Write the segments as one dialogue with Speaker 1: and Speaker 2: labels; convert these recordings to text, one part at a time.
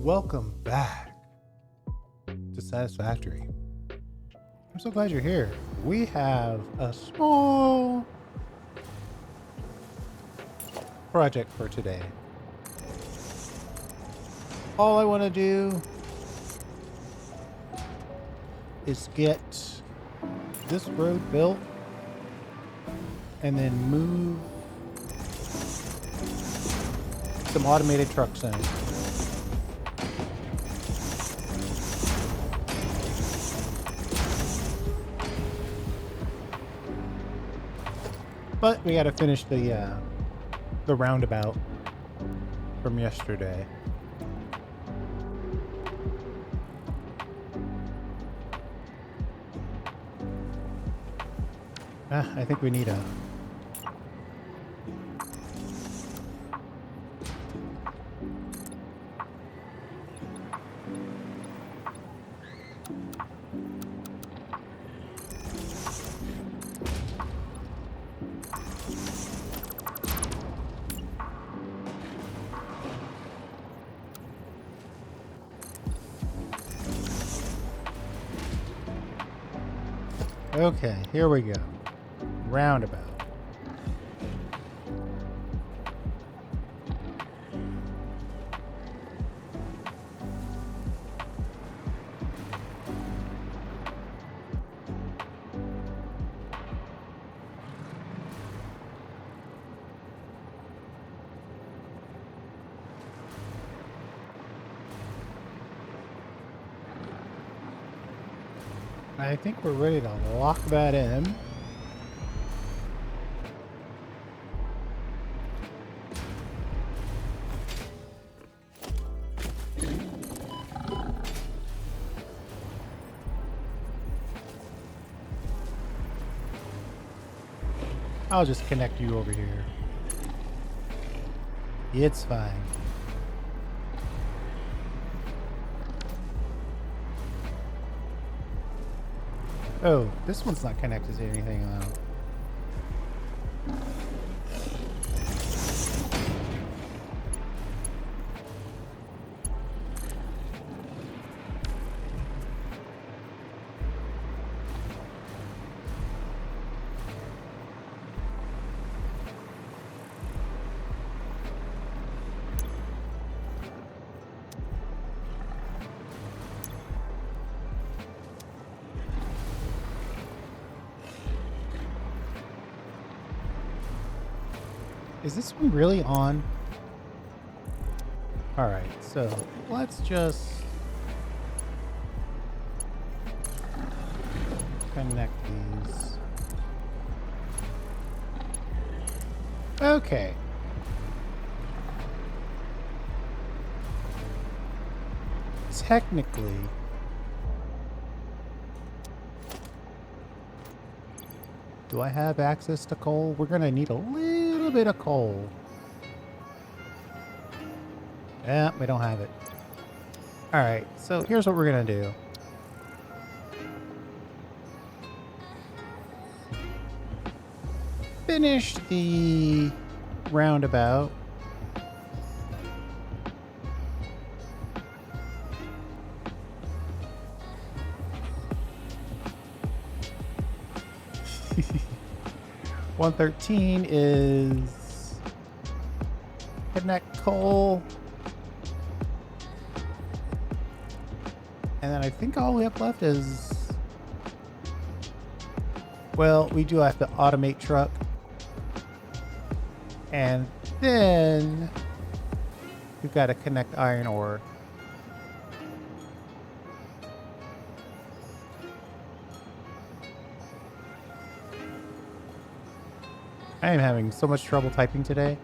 Speaker 1: Welcome back to Satisfactory. I'm so glad you're here. We have a small project for today. All I want to do is get this road built and then move some automated trucks in. But we got to finish the roundabout from yesterday. I think we need a Okay, here we go. Roundabout. I think we're ready to lock that in. I'll just connect you over here. It's fine. Oh, this one's not connected to anything though. Is this one really on? Alright, so let's just connect these. Okay. Technically, do I have access to coal? We're gonna need a little bit of coal. Yeah, we don't have it. Alright, so here's what we're gonna do. Finish the roundabout. $113 is connect coal. And then I think all we have left is, well, we do have to automate truck. And then we've got to connect iron ore. I am having so much trouble typing today.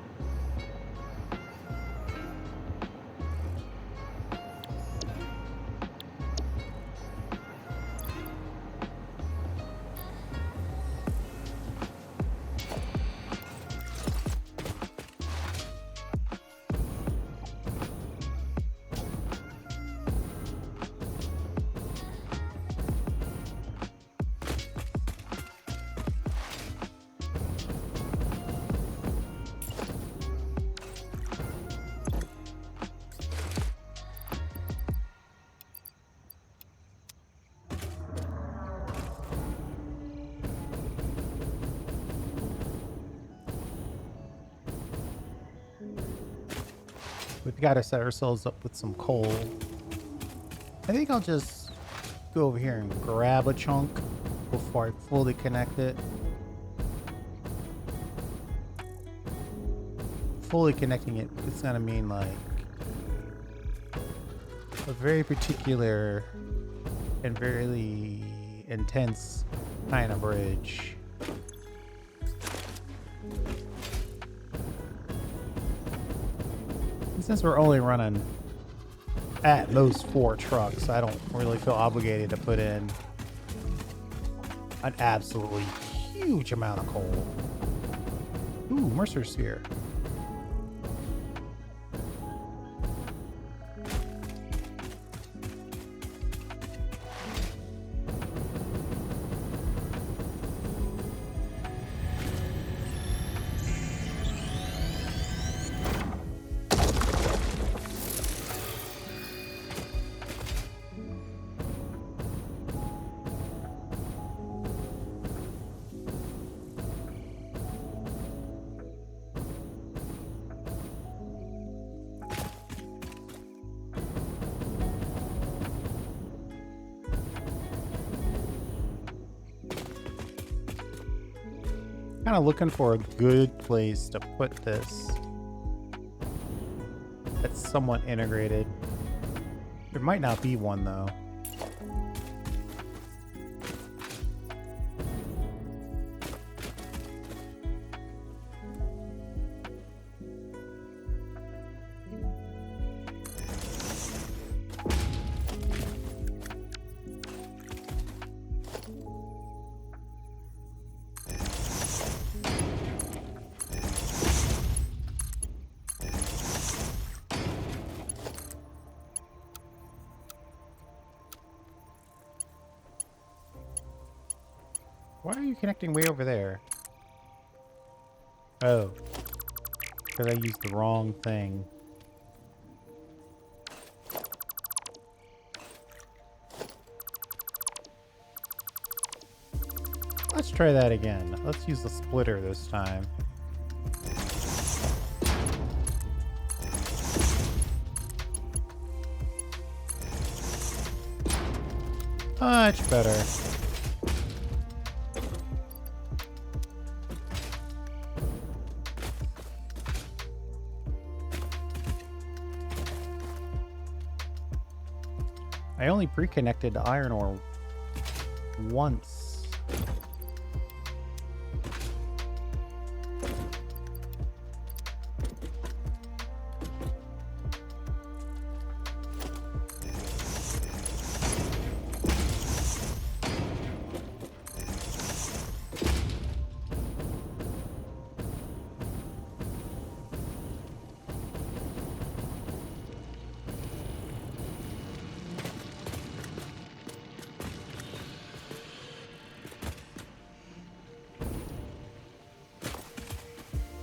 Speaker 1: We've got to set ourselves up with some coal. I think I'll just go over here and grab a chunk before I fully connect it. Fully connecting it, it's gonna mean like a very particular and very intense kind of bridge. And since we're only running at most 4 trucks, I don't really feel obligated to put in an absolutely huge amount of coal. Ooh, Mercer's here. Kind of looking for a good place to put this that's somewhat integrated. There might not be one though. Why are you connecting way over there? Oh, because I used the wrong thing. Let's try that again. Let's use the splitter this time. Much better. I only pre-connected to iron ore once.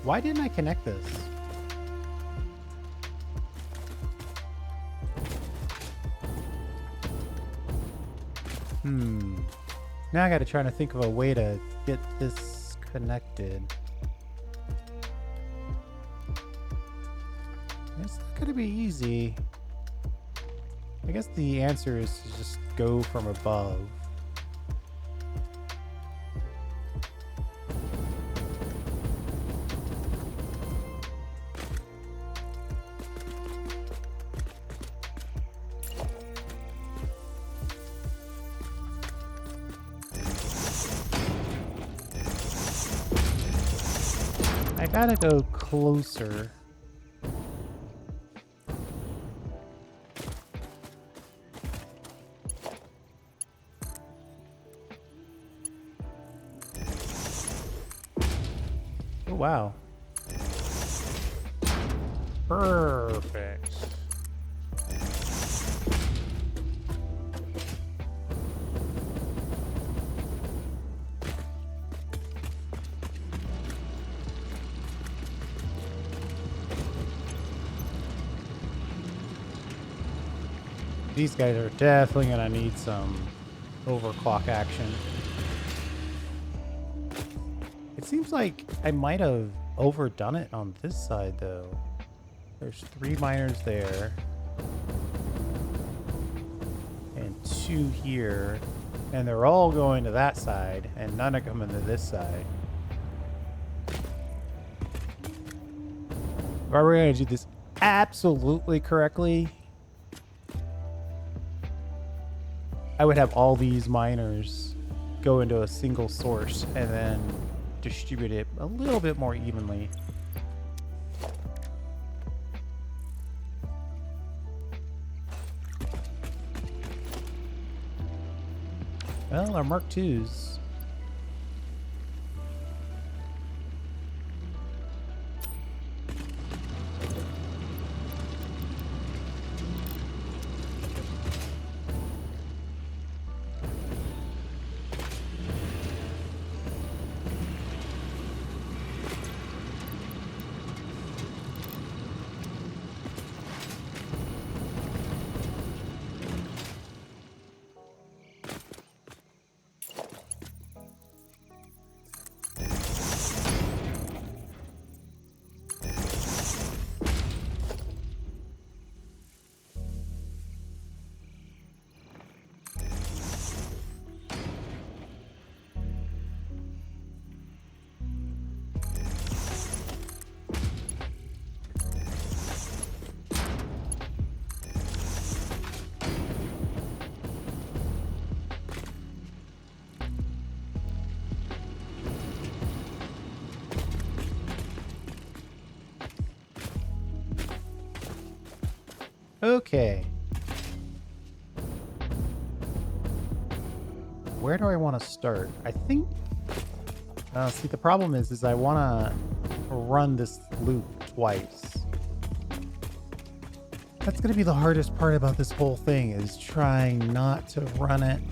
Speaker 1: Why didn't I connect this? Now I gotta try to think of a way to get this connected. It's not gonna be easy. I guess the answer is to just go from above. I gotta go closer. Oh, wow. Perfect. These guys are definitely gonna need some overclock action. It seems like I might have overdone it on this side though. There's 3 miners there. And 2 here. And they're all going to that side, and none are coming to this side. If I were going to do this absolutely correctly, I would have all these miners go into a single source and then distribute it a little bit more evenly. Well, our Mark IIs. Okay. Where do I want to start? I think... see, the problem is I want to run this loop twice. That's going to be the hardest part about this whole thing, is trying not to run it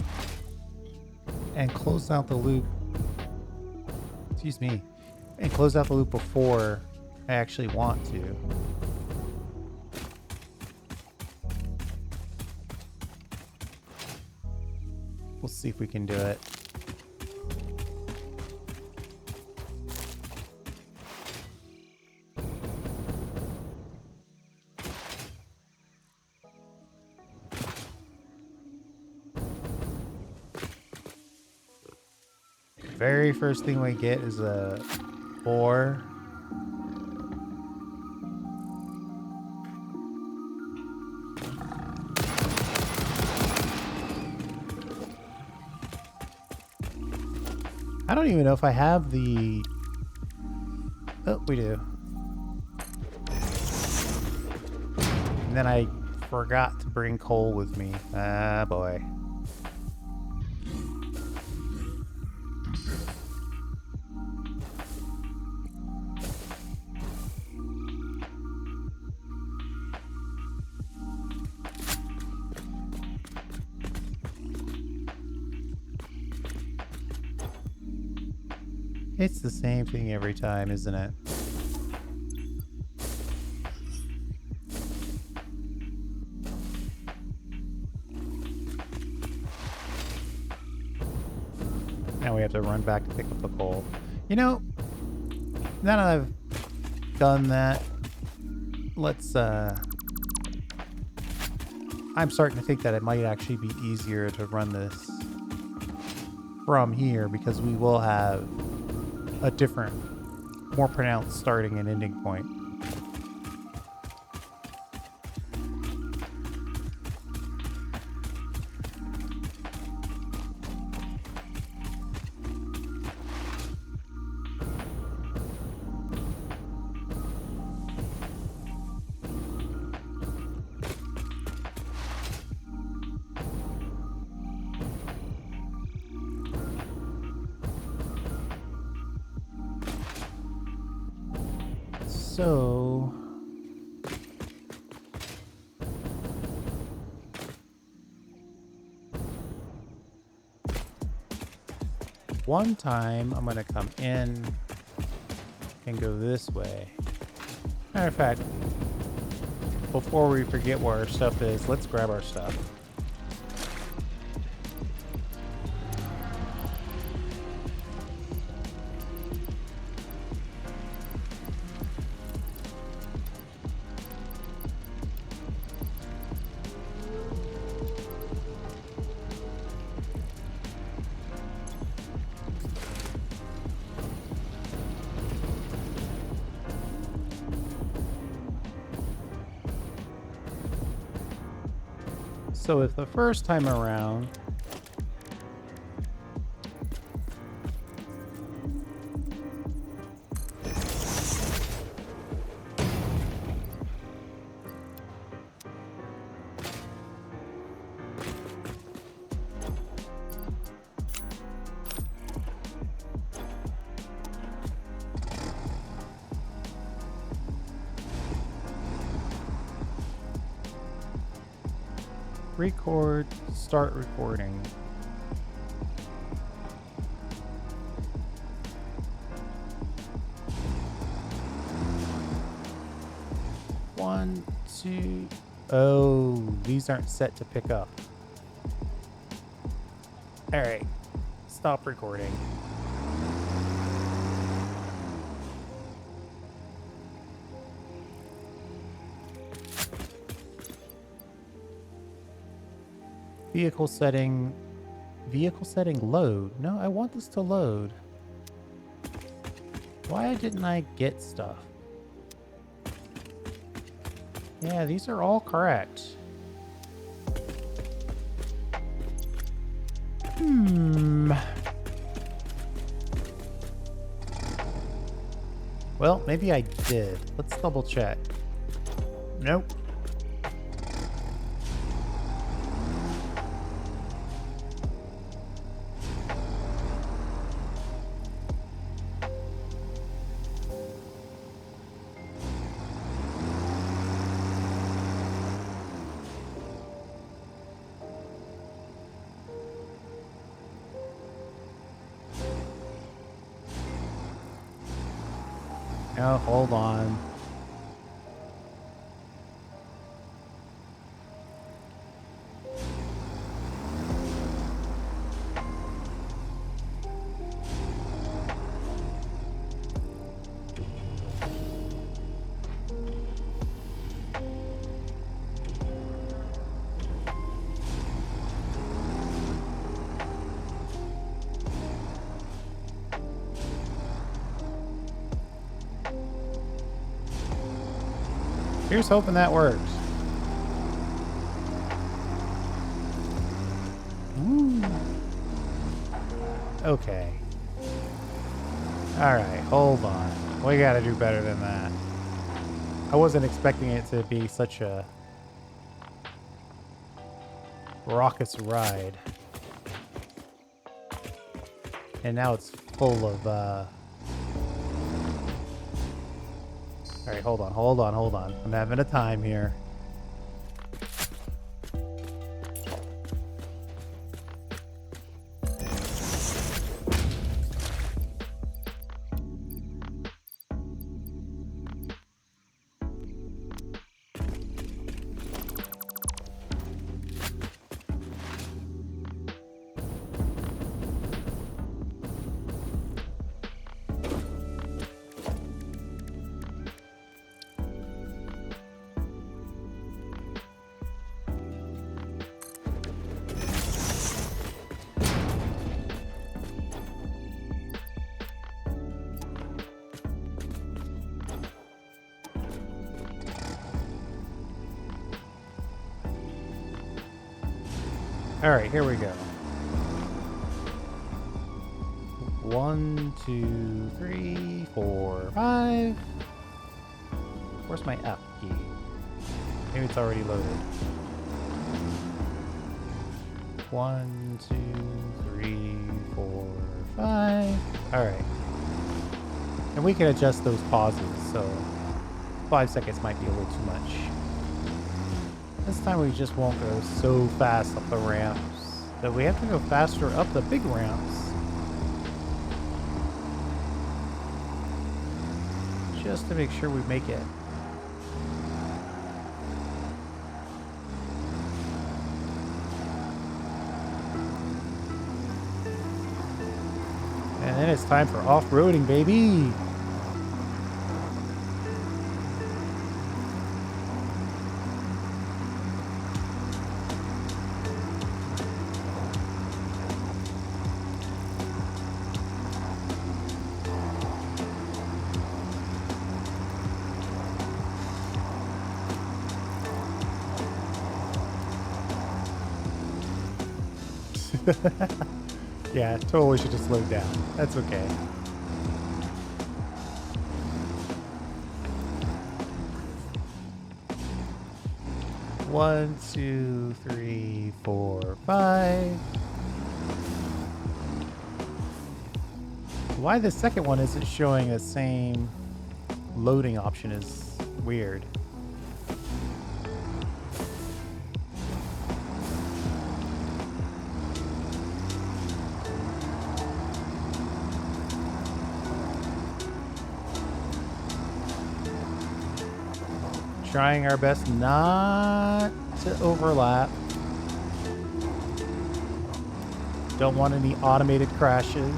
Speaker 1: and close out the loop. Excuse me. And close out the loop before I actually want to. We'll see if we can do it. Very first thing we get is a ore. I don't even know if I have the... Oh, we do. And then I forgot to bring coal with me. Ah, boy. It's the same thing every time, isn't it? Now we have to run back to pick up the coal. You know, now that I've done that, let's, I'm starting to think that it might actually be easier to run this from here, because we will have a different, more pronounced starting and ending point. So one time I'm gonna come in and go this way. Matter of fact, before we forget where our stuff is, let's grab our stuff. So if the first time around record, start recording. One, two. Oh, these aren't set to pick up. All right, stop recording. Vehicle setting load. No, I want this to load. Why didn't I get stuff? Yeah, these are all correct. Well, maybe I did. Let's double check. Nope. Oh, hold on. Here's hoping that works. Ooh. Okay. All right, hold on. We gotta do better than that. I wasn't expecting it to be such a raucous ride. And now it's full of, all right, hold on. I'm having a time here. All right, here we go. 1, 2, 3, 4, 5. Where's my F key? Maybe it's already loaded. 1, 2, 3, 4, 5. All right. And we can adjust those pauses, so 5 seconds might be a little too much. This time we just won't go so fast up the ramps, but we have to go faster up the big ramps. Just to make sure we make it. And then it's time for off-roading, baby! Yeah, totally should have slowed down. That's okay. One, two, three, four, five. Why the second one isn't showing the same loading option is weird. Trying our best not to overlap. Don't want any automated crashes.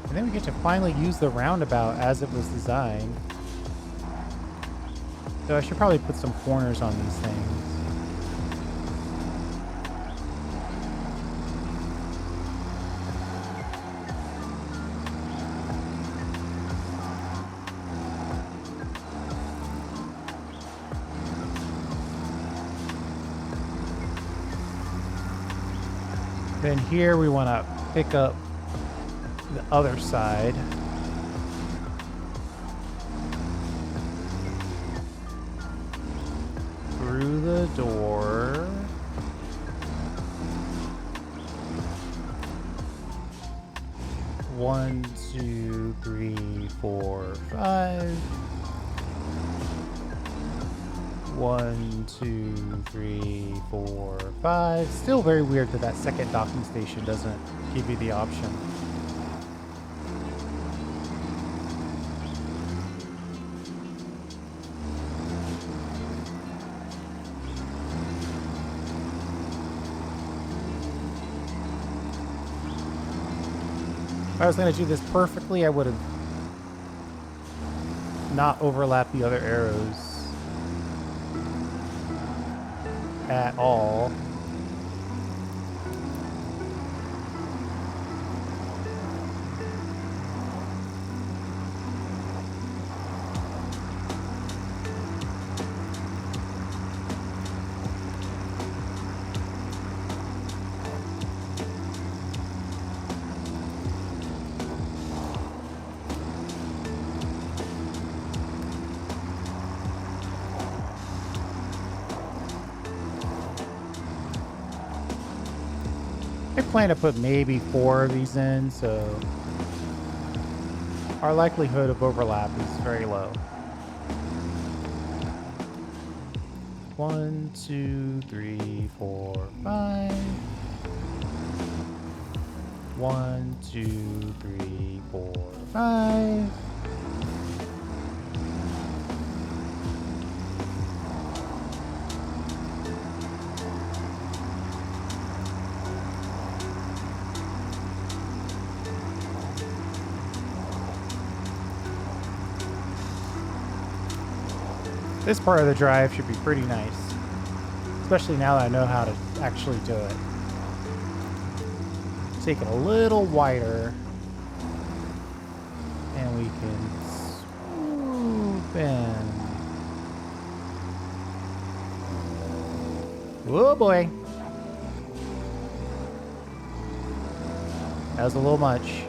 Speaker 1: And then we get to finally use the roundabout as it was designed. So I should probably put some corners on these things. Then here we want to pick up the other side. Through the door. One, two, three, four, five. One, two, three, four, five. Still very weird that that second docking station doesn't give you the option. If I was going to do this perfectly, I would have not overlapped the other arrows at all. I plan to put maybe 4 of these in, so our likelihood of overlap is very low. 1, 2, 3, 4, 5. 1, 2, 3, 4, 5. This part of the drive should be pretty nice, especially now that I know how to actually do it. Take it a little wider, and we can swoop in. Oh boy. That was a little much.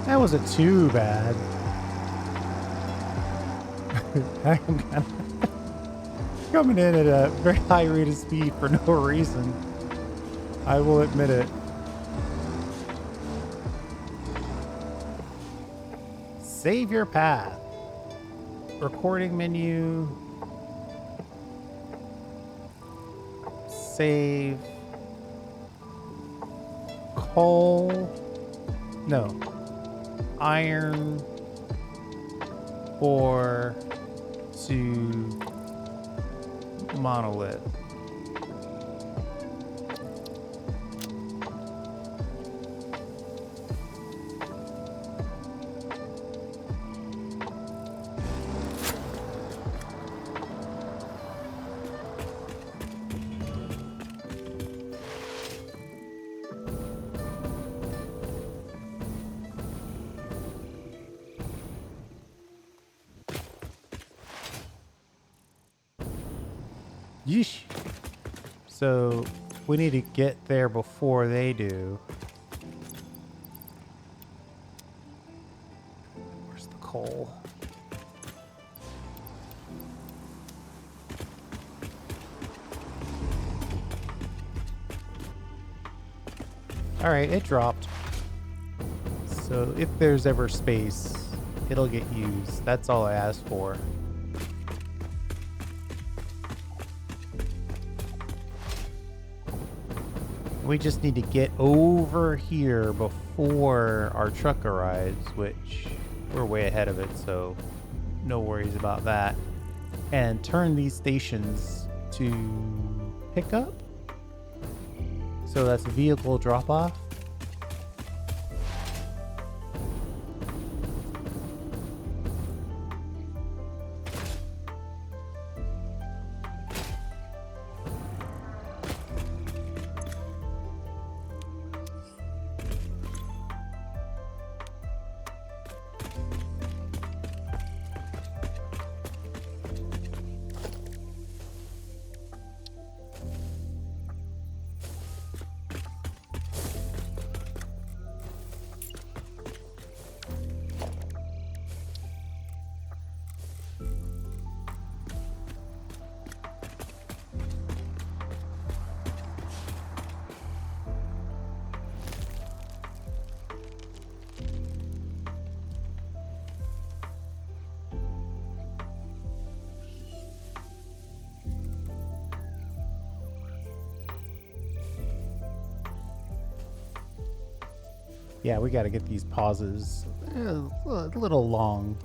Speaker 1: That wasn't too bad. I'm kind of coming in at a very high rate of speed for no reason. I will admit it. Save your path. Recording menu. Save. Coal. No. Iron. 4 to monolith. Yeesh. So we need to get there before they do. Where's the coal? All right, it dropped. So if there's ever space, it'll get used. That's all I asked for. We just need to get over here before our truck arrives, which we're way ahead of it, so no worries about that. And turn these stations to pickup. So that's vehicle drop-off. Yeah, we got to get these pauses a little long.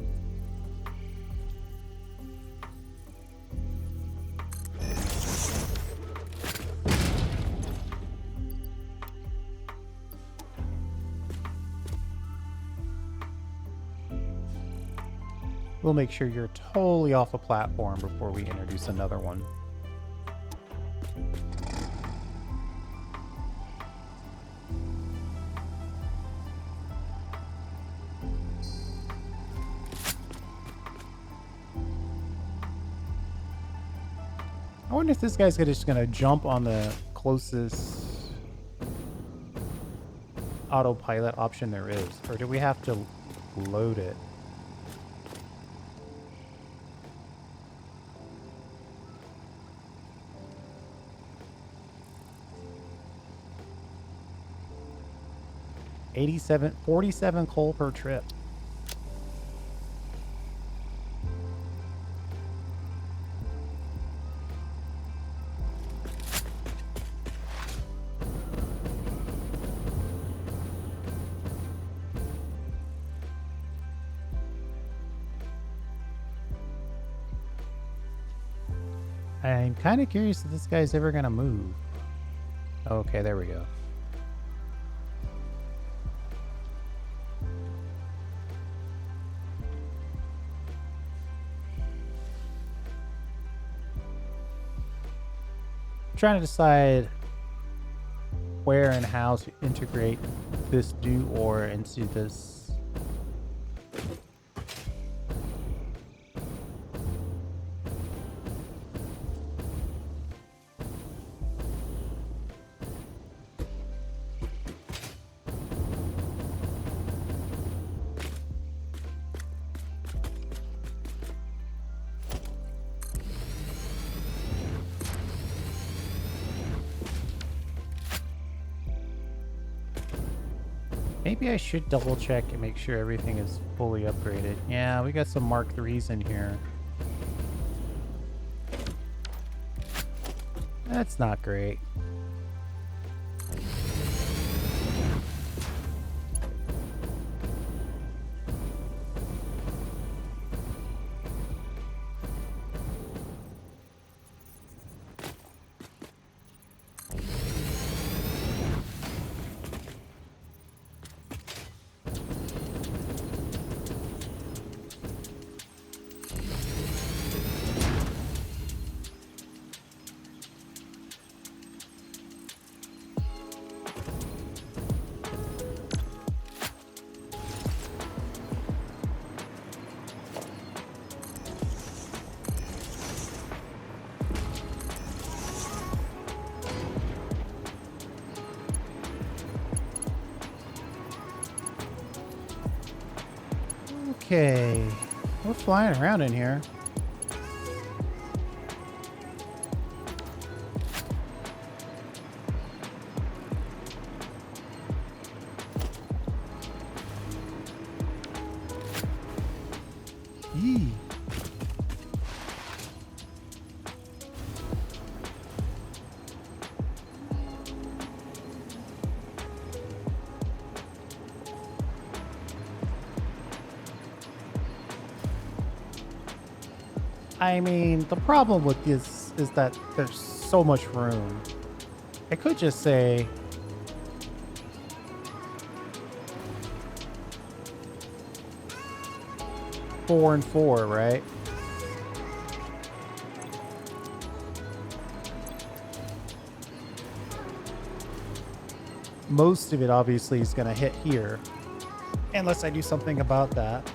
Speaker 1: We'll make sure you're totally off the platform before we introduce another one. I wonder if this guy's just gonna jump on the closest autopilot option there is, or do we have to load it? $47 coal per trip. I'm kind of curious if this guy's ever gonna move. Okay, there we go. Trying to decide where and how to integrate this do or into this. Maybe I should double check and make sure everything is fully upgraded. Yeah, we got some Mark IIIs in here. That's not great. Okay, we're flying around in here. Yee. I mean, the problem with this is that there's so much room. I could just say 4 and 4, right? Most of it obviously is going to hit here, unless I do something about that.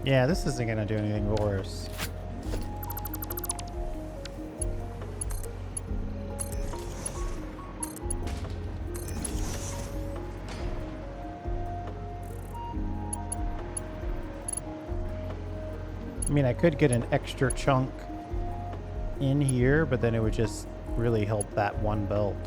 Speaker 1: Yeah, this isn't going to do anything worse. I mean, I could get an extra chunk in here, but then it would just really help that one belt.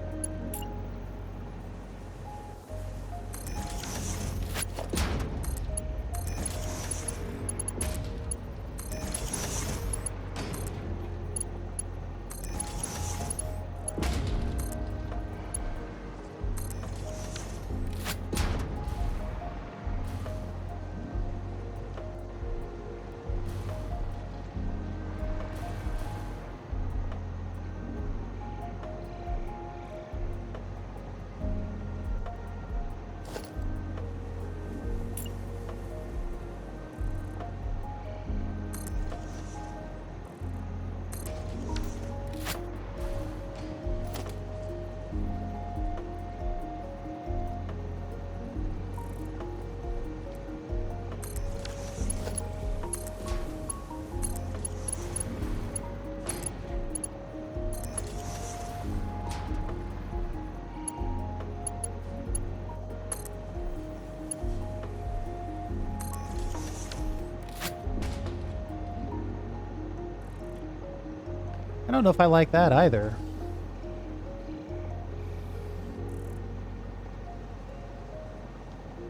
Speaker 1: I don't know if I like that either.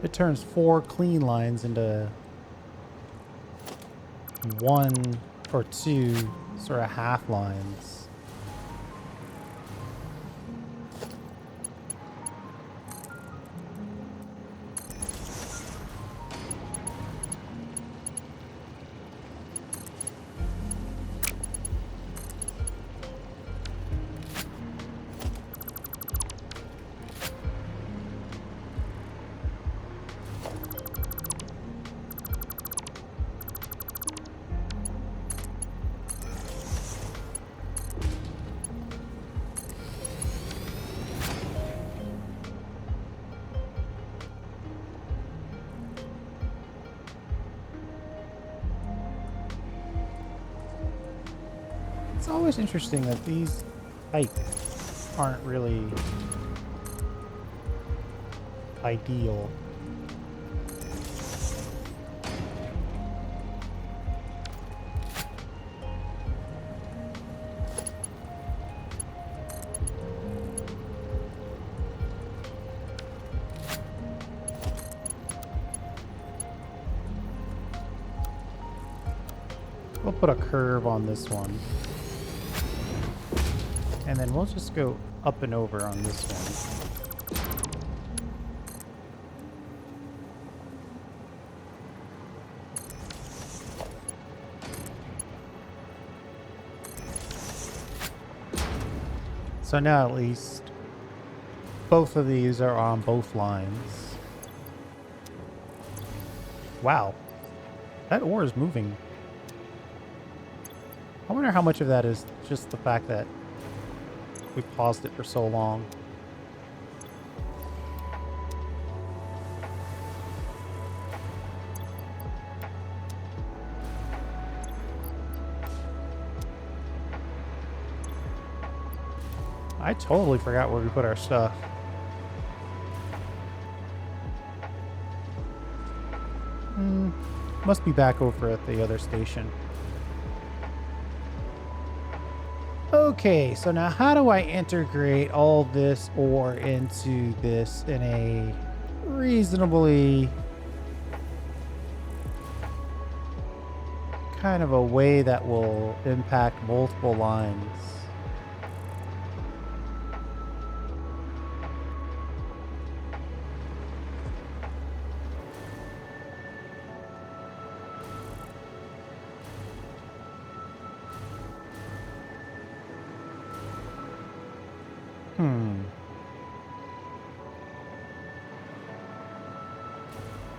Speaker 1: It turns 4 clean lines into one or two sort of half lines. It's always interesting that these heights aren't really ideal. We'll put a curve on this one. And then we'll just go up and over on this one. So now at least both of these are on both lines. Wow. That ore is moving. I wonder how much of that is just the fact that we paused it for so long. I totally forgot where we put our stuff. Must be back over at the other station. Okay, so now how do I integrate all this ore into this in a reasonably kind of a way that will impact multiple lines?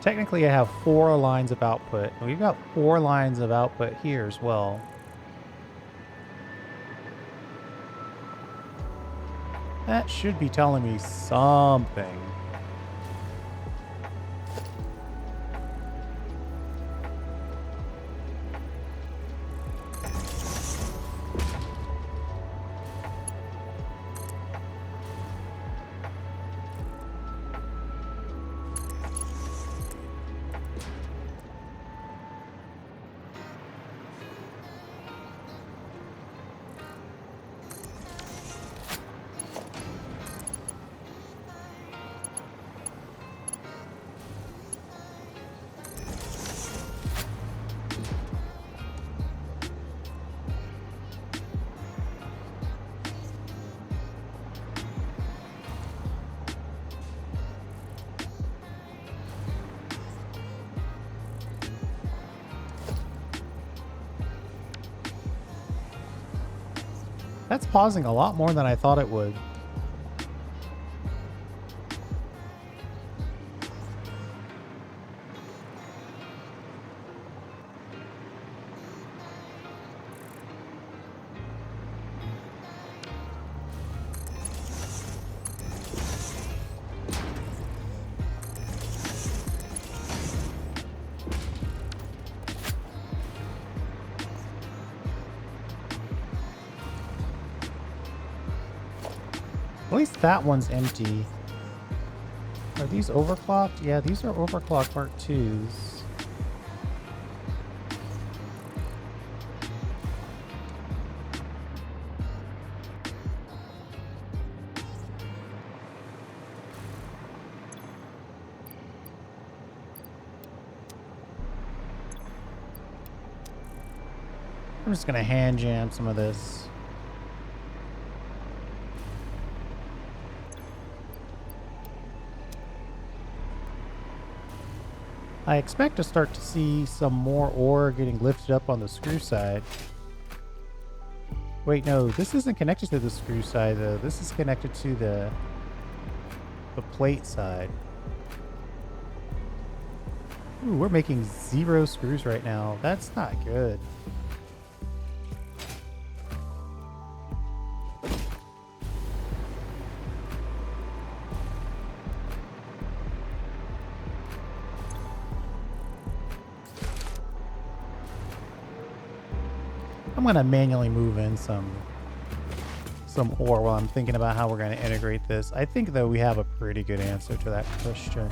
Speaker 1: Technically, I have 4 lines of output. And we've got 4 lines of output here as well. That should be telling me something. That's pausing a lot more than I thought it would. At least that one's empty. Are these overclocked? Yeah, these are overclocked Mark IIs. I'm just gonna hand jam some of this. I expect to start to see some more ore getting lifted up on the screw side. Wait, no, this isn't connected to the screw side though. This is connected to the plate side. Ooh, we're making 0 screws right now. That's not good. I'm gonna manually move in some ore while I'm thinking about how we're gonna integrate this. I think though we have a pretty good answer to that question.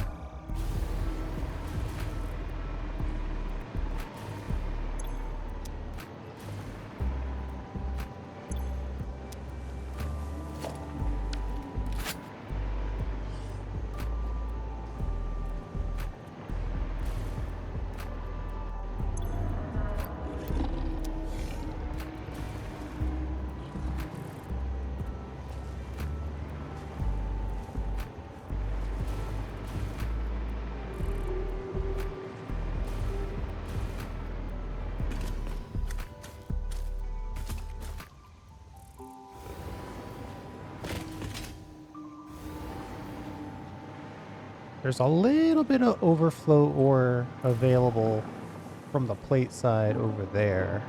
Speaker 1: There's a little bit of overflow ore available from the plate side over there.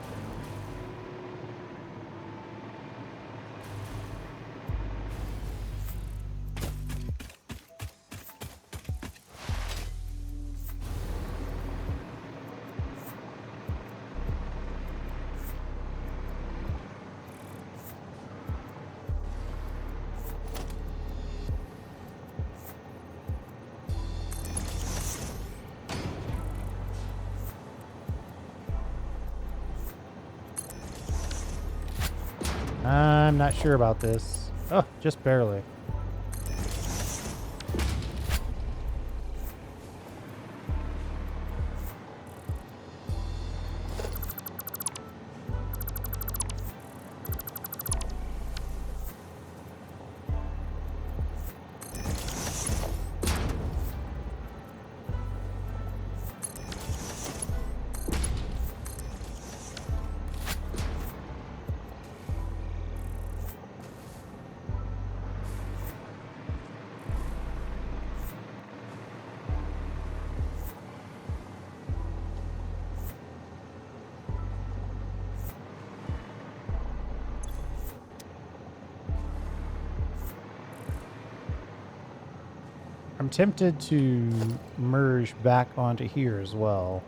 Speaker 1: I'm not sure about this. Oh, just barely. I'm tempted to merge back onto here as well.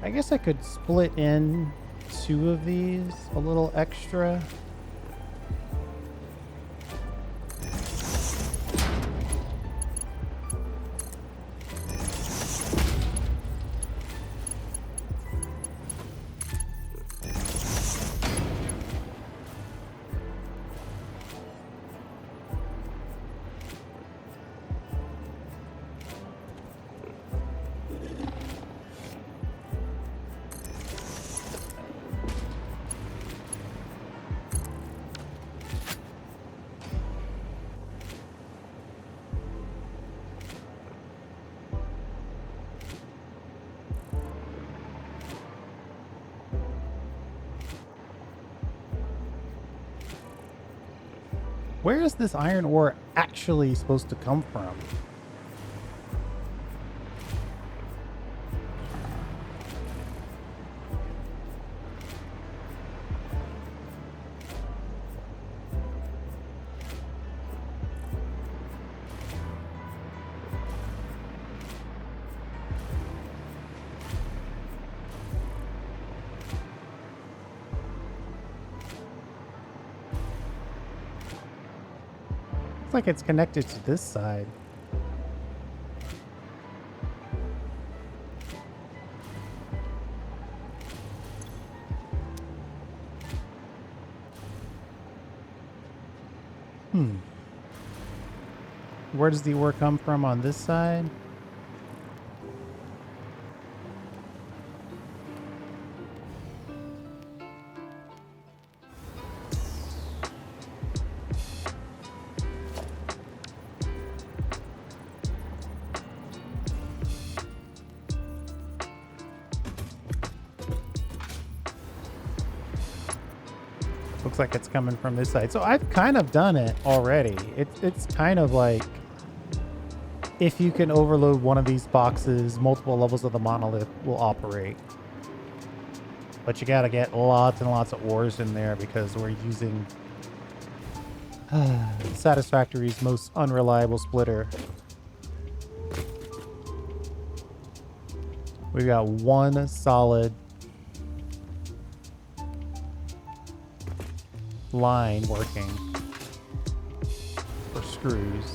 Speaker 1: I guess I could split in 2 of these a little extra. Where is this iron ore actually supposed to come from? like it's connected to this side. Where does the ore come from on this side? Looks like it's coming from this side. So I've kind of done it already. It's kind of like if you can overload one of these boxes, multiple levels of the monolith will operate. But you gotta get lots and lots of ores in there because we're using Satisfactory's most unreliable splitter. We've got one solid line working for screws.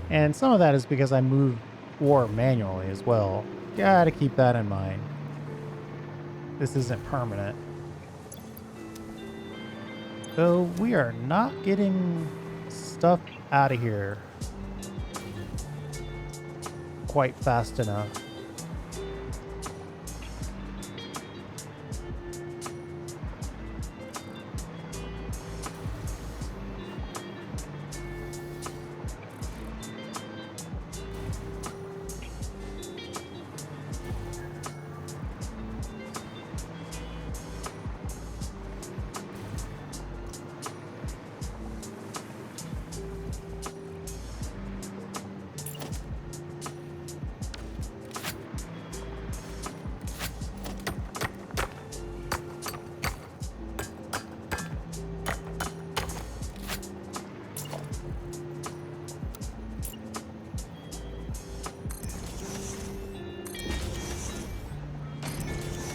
Speaker 1: And some of that is because I moved ore manually as well. Gotta keep that in mind. This isn't permanent. So we are not getting stuff out of here quite fast enough.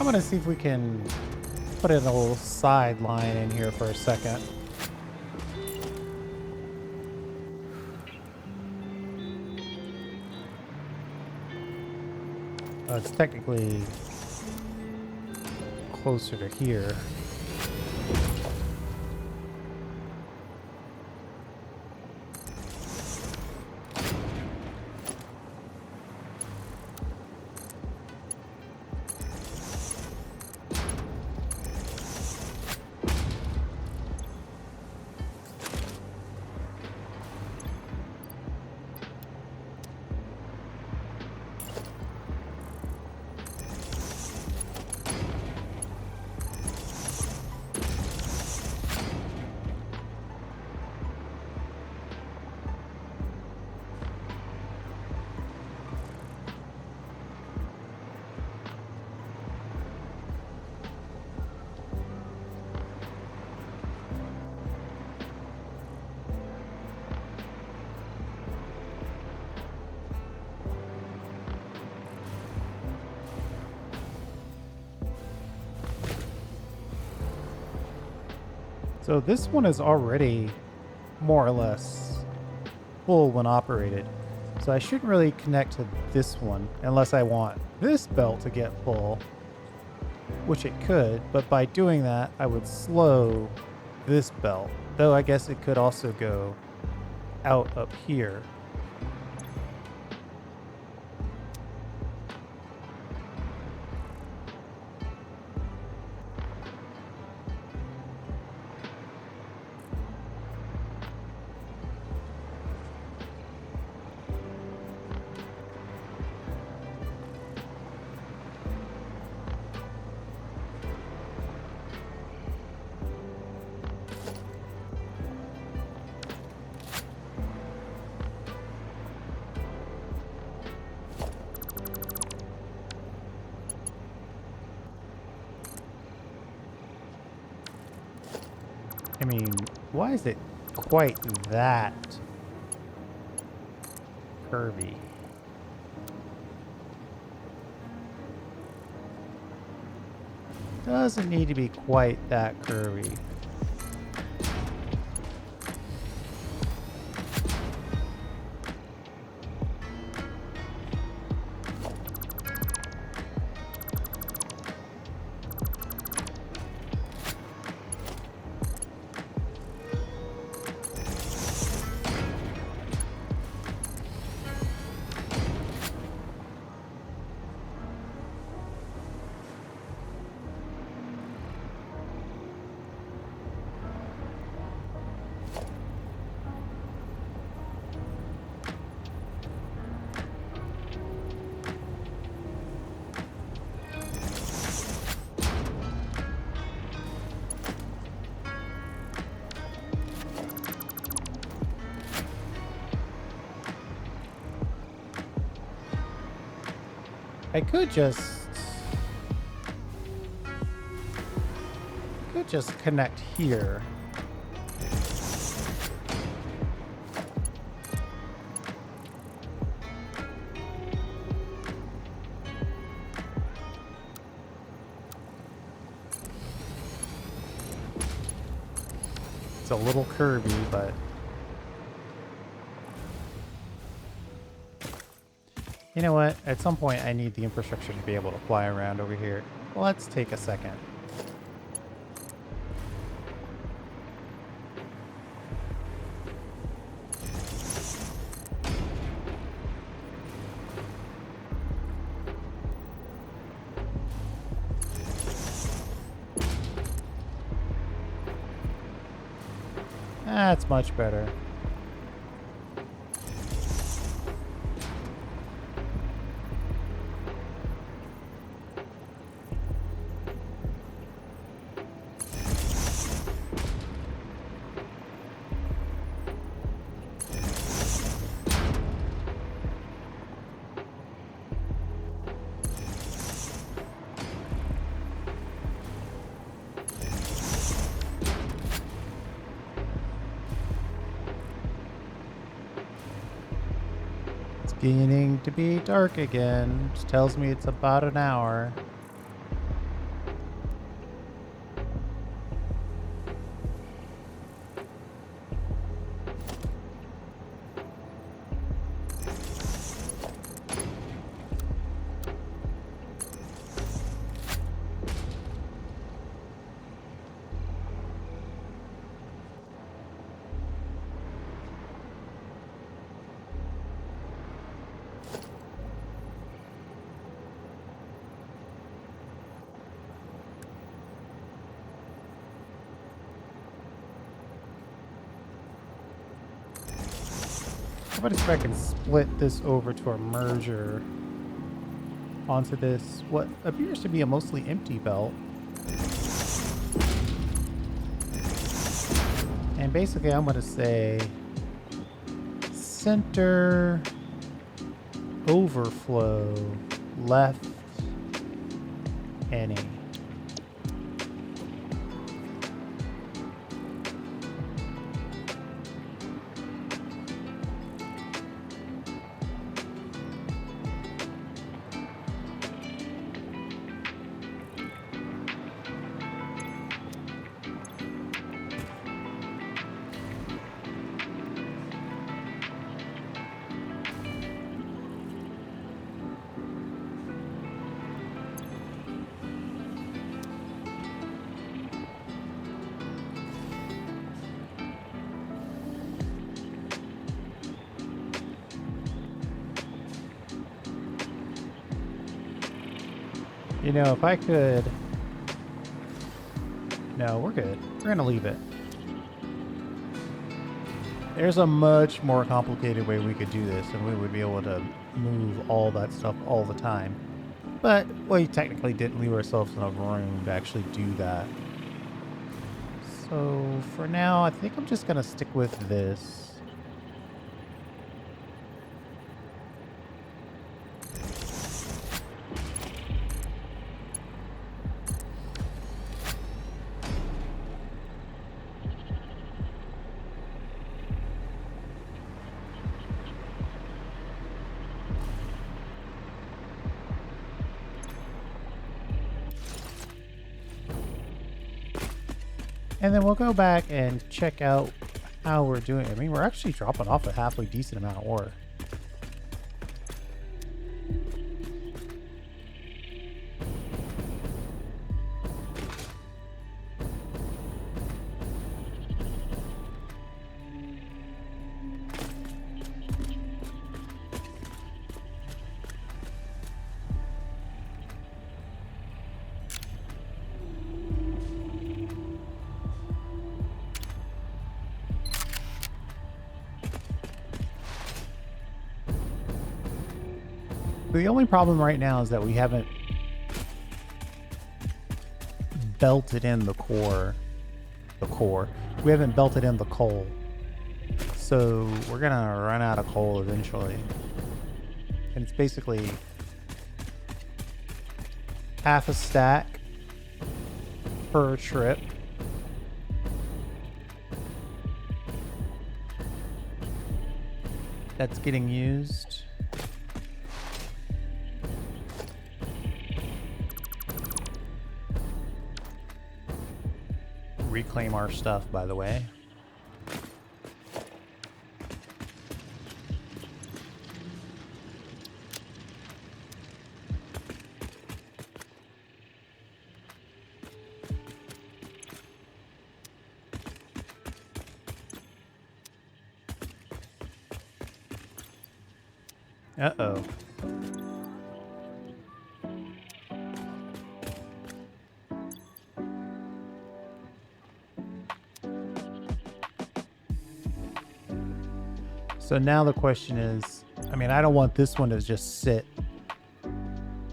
Speaker 1: I'm gonna see if we can put in a little sideline in here for a second. It's technically closer to here. So this one is already more or less full when operated. So I shouldn't really connect to this one unless I want this belt to get full, which it could, but by doing that, I would slow this belt. Though I guess it could also go out up here. I mean, why is it quite that curvy? Doesn't need to be quite that curvy. I could just connect here. It's a little curvy, but you know what? At some point, I need the infrastructure to be able to fly around over here. Let's take a second. That's much better. Beginning to be dark again, which tells me it's about an hour. How about if I can split this over to a merger onto this, what appears to be a mostly empty belt. And basically I'm going to say center overflow left any. You know, if I could... No, we're good. We're going to leave it. There's a much more complicated way we could do this, and we would be able to move all that stuff all the time. But we technically didn't leave ourselves enough room to actually do that. So for now, I think I'm just going to stick with this. And then we'll go back and check out how we're doing. I mean, we're actually dropping off a halfway decent amount of ore. The only problem right now is that we haven't belted in the core. We haven't belted in the coal. So we're gonna run out of coal eventually. And it's basically half a stack per trip. That's getting used. Reclaim our stuff, by the way. Uh-oh. So now the question is, I mean, I don't want this one to just sit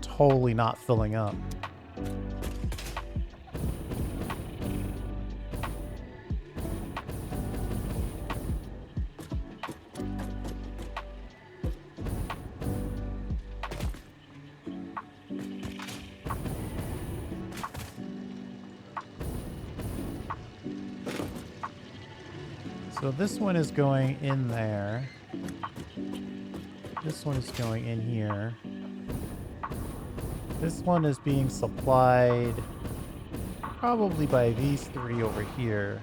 Speaker 1: totally not filling up. So this one is going in there. This one is going in here. This one is being supplied probably by these three over here.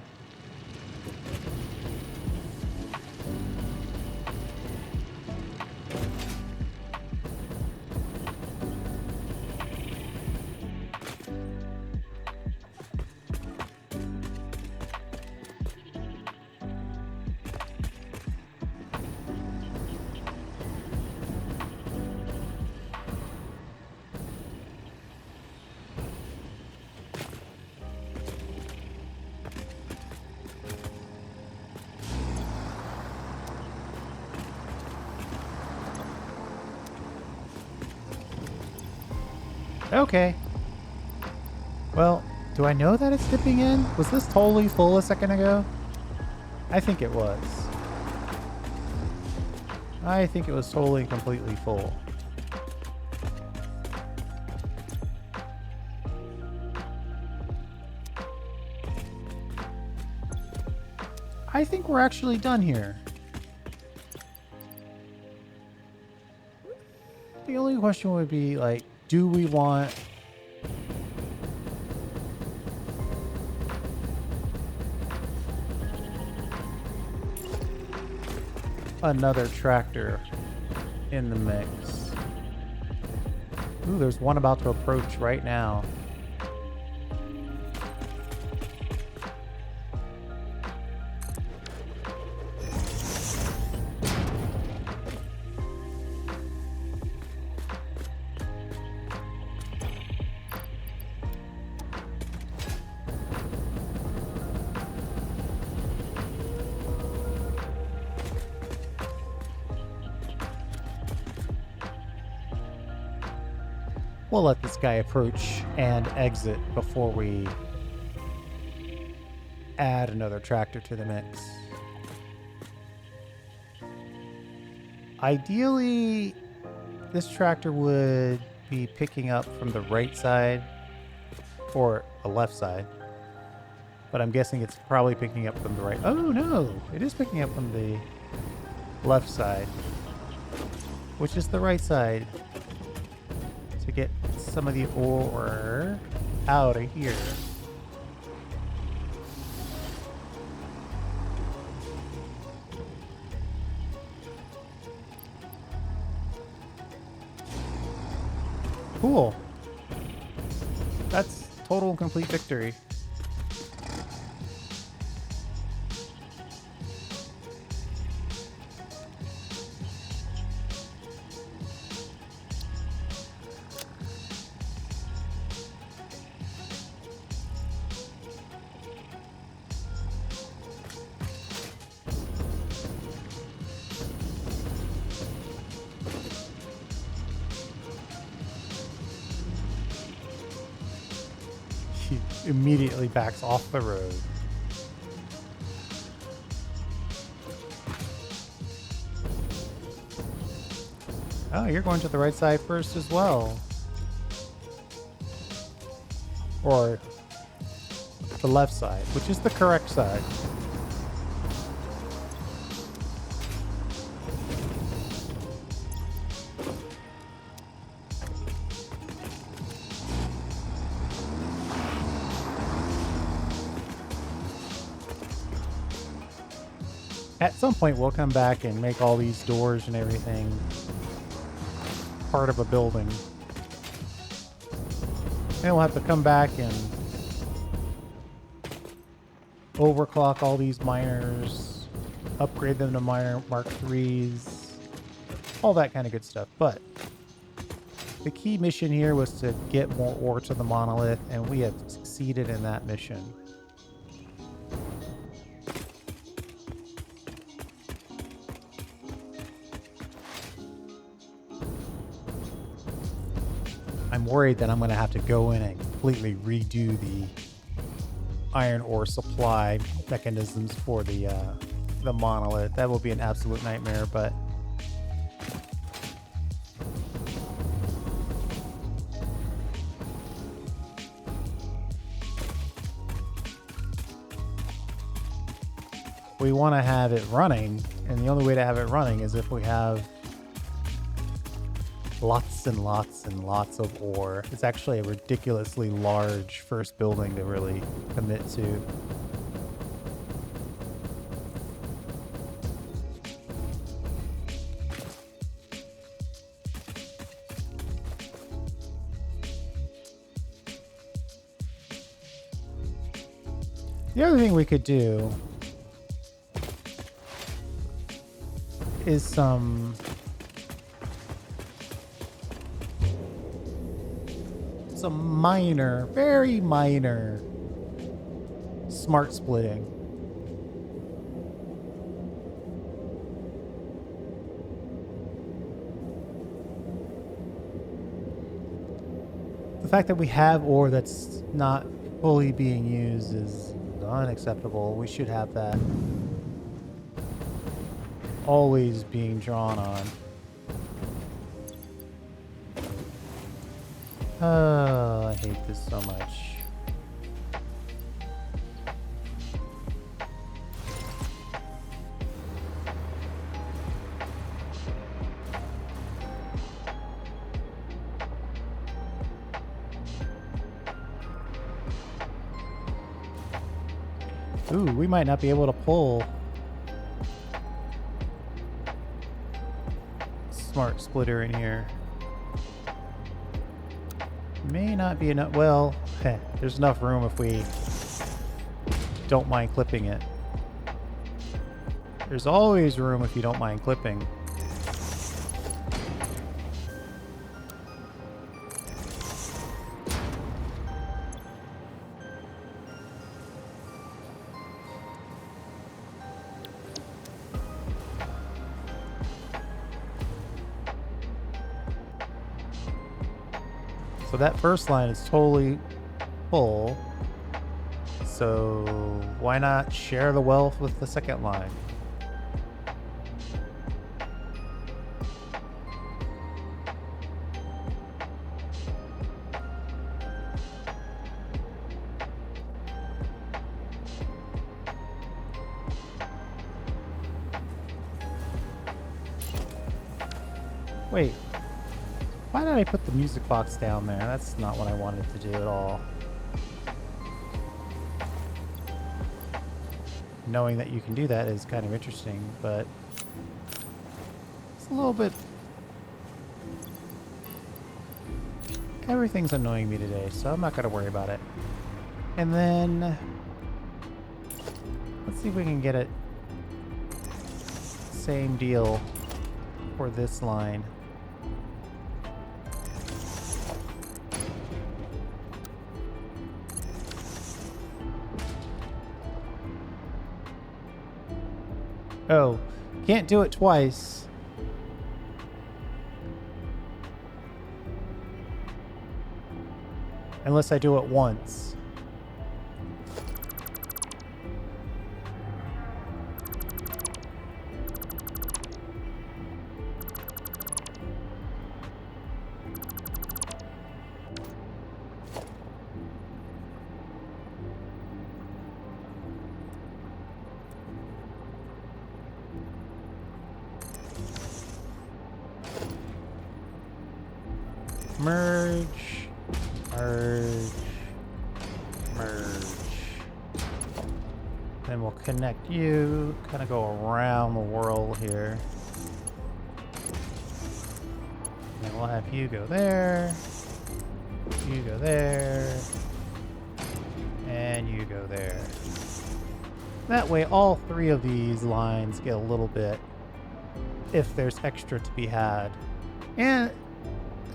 Speaker 1: Okay. Well, do I know that it's dipping in? Was this totally full a second ago? I think it was. I think it was totally and completely full. I think we're actually done here. The only question would be, like, do we want another tractor in the mix? Ooh, there's one about to approach right now. We'll let this guy approach and exit before we add another tractor to the mix. Ideally, this tractor would be picking up from the right side or the left side, but I'm guessing it's probably picking up from the right. Oh no, it is picking up from the left side, which is the right side, to get some of the ore out of here. Cool. That's total and complete victory. He immediately backs off the road. Oh, you're going to the right side first as well. Or the left side, which is the correct side. At some point, we'll come back and make all these doors and everything part of a building. And we'll have to come back and overclock all these miners, upgrade them to miner Mark IIIs, all that kind of good stuff. But the key mission here was to get more ore to the monolith, and we have succeeded in that mission. I'm worried that I'm going to have to go in and completely redo the iron ore supply mechanisms for the monolith. That will be an absolute nightmare, but we want to have it running, and the only way to have it running is if we have lots and lots and lots of ore. It's actually a ridiculously large first building to really commit to. The other thing we could do is some minor, very minor smart splitting. The fact that we have ore that's not fully being used is unacceptable. We should have that always being drawn on. Oh, I hate this so much. Ooh, we might not be able to pull smart splitter in here. May not be enough. Well, there's enough room if we don't mind clipping it. There's always room if you don't mind clipping. So that first line is totally full. So why not share the wealth with the second line? Wait. Why did I put the music box down there? That's not what I wanted to do at all. Knowing that you can do that is kind of interesting, but it's a little bit Everything's annoying me today, so I'm not going to worry about it. And then let's see if we can get it. Same deal for this line. Oh, can't do it twice. Unless I do it once. Merge, merge, merge. Then we'll connect you, kind of go around the world here. And we'll have you go there, you go there, and you go there. That way all three of these lines get a little bit, if there's extra to be had. And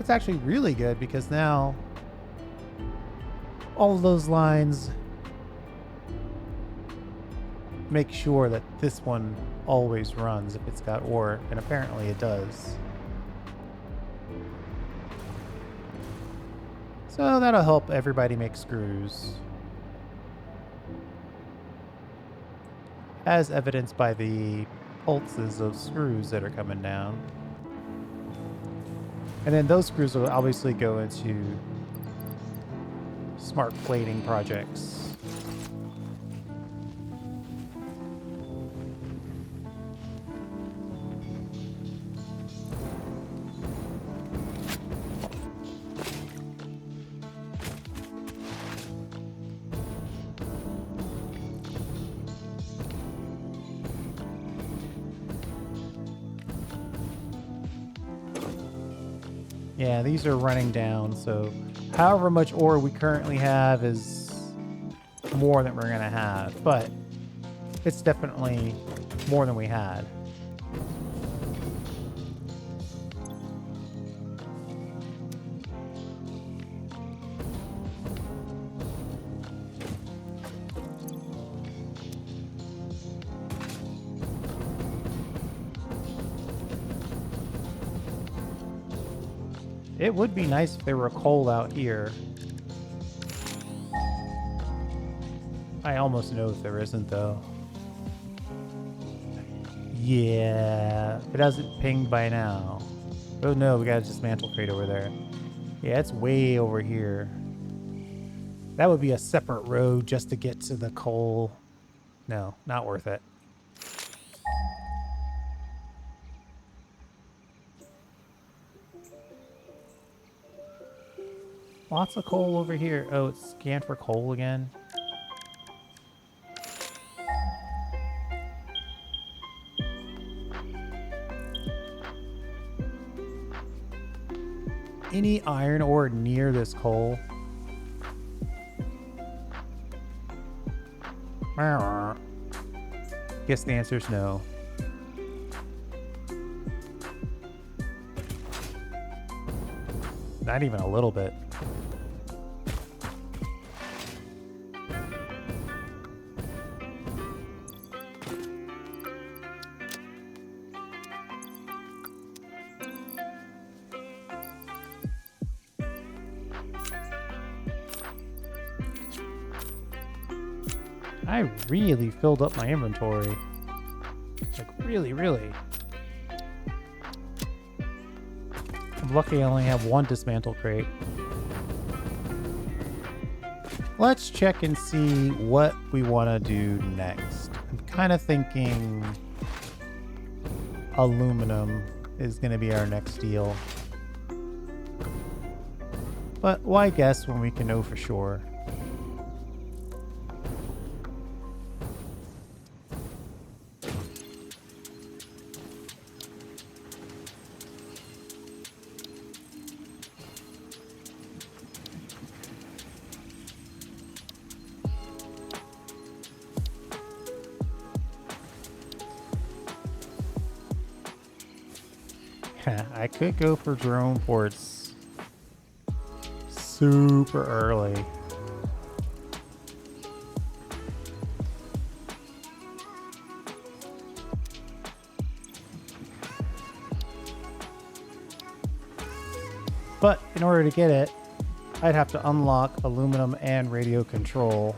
Speaker 1: it's actually really good because now all of those lines make sure that this one always runs if it's got ore, and apparently it does. So that'll help everybody make screws, as evidenced by the pulses of screws that are coming down. And then those screws will obviously go into smart plating projects. Yeah, these are running down, so however much ore we currently have is more than we're going to have, but it's definitely more than we had. It would be nice if there were coal out here. I almost know if there isn't, though. Yeah, it hasn't pinged by now. Oh no, we got a dismantle crate over there. Yeah, it's way over here. That would be a separate road just to get to the coal. No, not worth it. Lots of coal over here. Oh, it's scanned for coal again. Any iron ore near this coal? Guess the answer is no. Not even a little bit. I really filled up my inventory. Like, really, really. I'm lucky I only have one dismantle crate. Let's check and see what we want to do next. I'm kind of thinking aluminum is going to be our next deal. But why guess when we can know for sure? I could go for drone ports super early. But in order to get it, I'd have to unlock aluminum and radio control.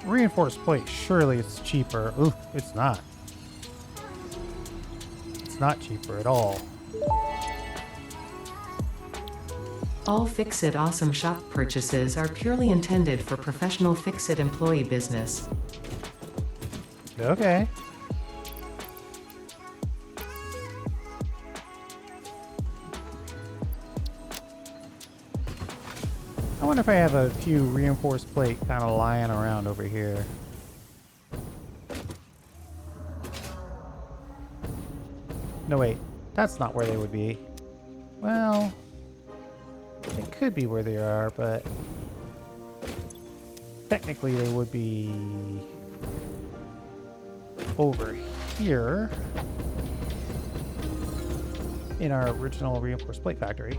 Speaker 1: Reinforced plate, surely it's cheaper. Ooh, it's not. It's not cheaper at all.
Speaker 2: All Fix-It Awesome Shop purchases are purely intended for professional Fix-It employee business.
Speaker 1: Okay. I wonder if I have a few reinforced plate kind of lying around over here. No, wait. That's not where they would be. Well, it could be where they are, but technically they would be over here in our original reinforced plate factory.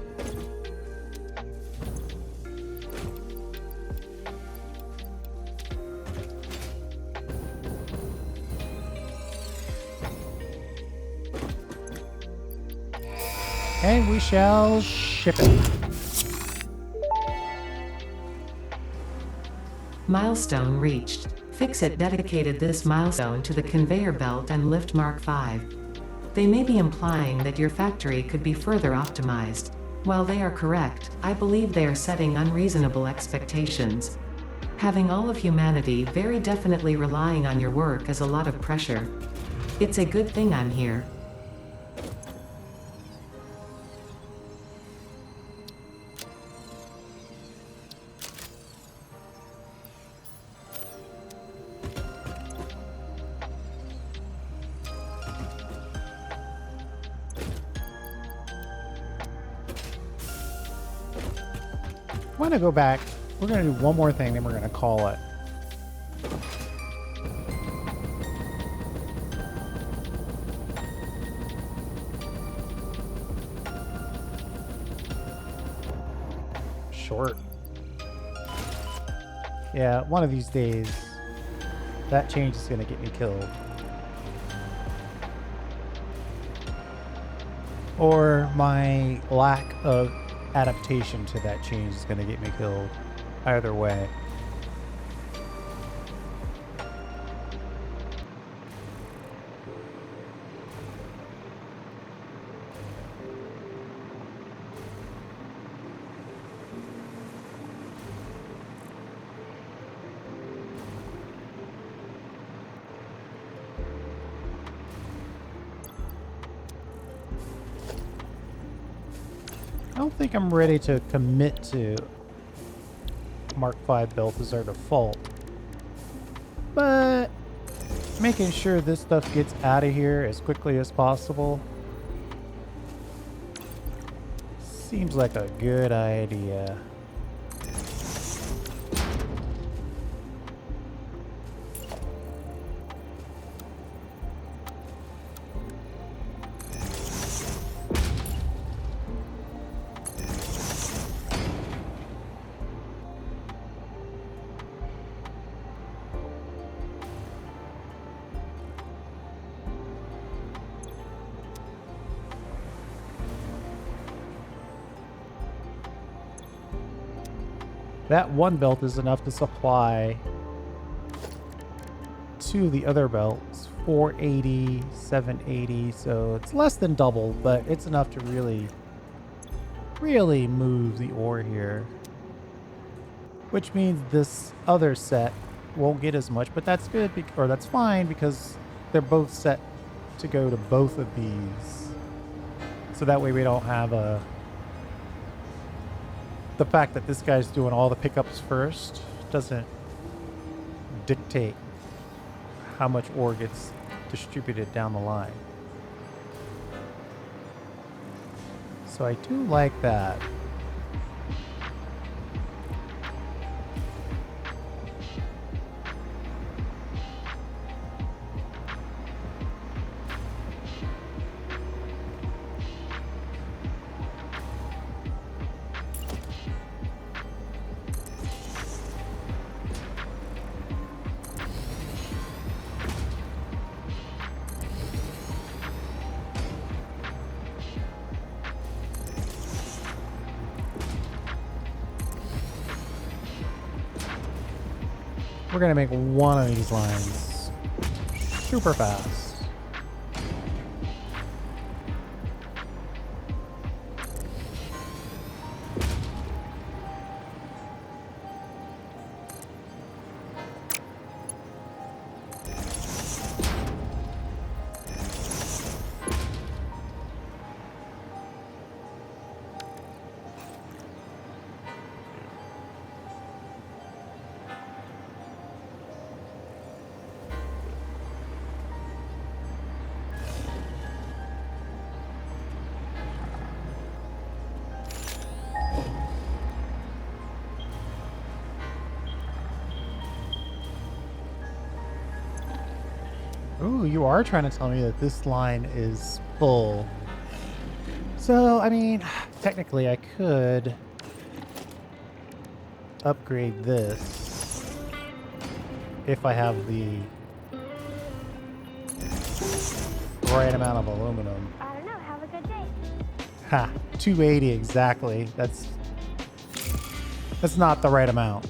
Speaker 1: And we shall ship it.
Speaker 2: Milestone reached. Fix-It dedicated this milestone to the conveyor belt and lift Mark V. They may be implying that your factory could be further optimized. While they are correct, I believe they are setting unreasonable expectations. Having all of humanity very definitely relying on your work is a lot of pressure. It's a good thing I'm here.
Speaker 1: I'm going to go back. We're going to do one more thing, then we're going to call it. Short. Yeah, one of these days, that change is going to get me killed. Or my lack of adaptation to that change is going to get me killed. Either way. I don't think I'm ready to commit to Mark V belt as our default, but making sure this stuff gets out of here as quickly as possible seems like a good idea. That one belt is enough to supply to the other belts, 480, 780, so it's less than double, but it's enough to really move the ore here. which means this other set won't get as much, but that's good, or that's fine, because they're both set to go to both of these. So that way we don't have the fact that this guy's doing all the pickups first doesn't dictate how much ore gets distributed down the line. So I do like that. We're gonna make one of these lines super fast. Ooh, you are trying to tell me that this line is full. So, I mean, technically I could upgrade this if I have the right amount of aluminum.
Speaker 3: I don't know. Have a good day.
Speaker 1: Ha, 280 exactly. That's not the right amount.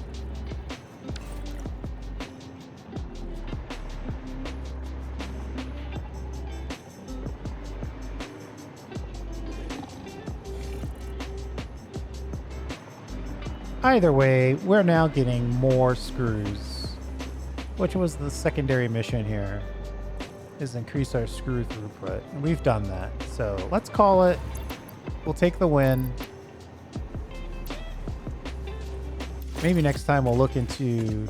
Speaker 1: Either way, we're now getting more screws, which was the secondary mission here, is increase our screw throughput. And we've done that. So let's call it. We'll take the win. Maybe next time we'll look into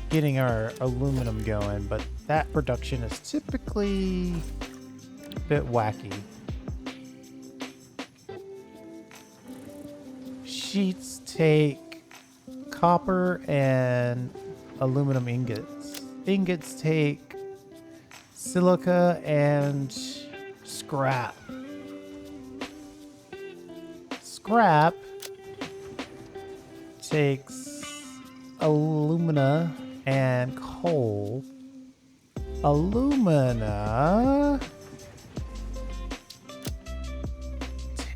Speaker 1: getting our aluminum going, but that production is typically a bit wacky. Sheets take copper and aluminum ingots. Ingots take silica and scrap. Scrap takes alumina and coal. Alumina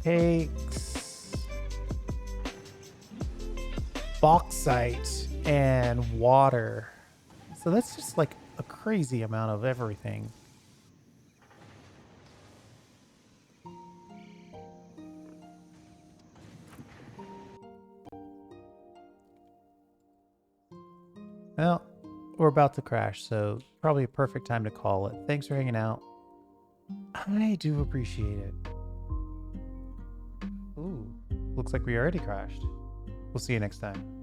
Speaker 1: takes bauxite and water. So that's just like a crazy amount of everything. Well, we're about to crash, so probably a perfect time to call it. Thanks for hanging out. I do appreciate it. Ooh, looks like we already crashed. We'll see you next time.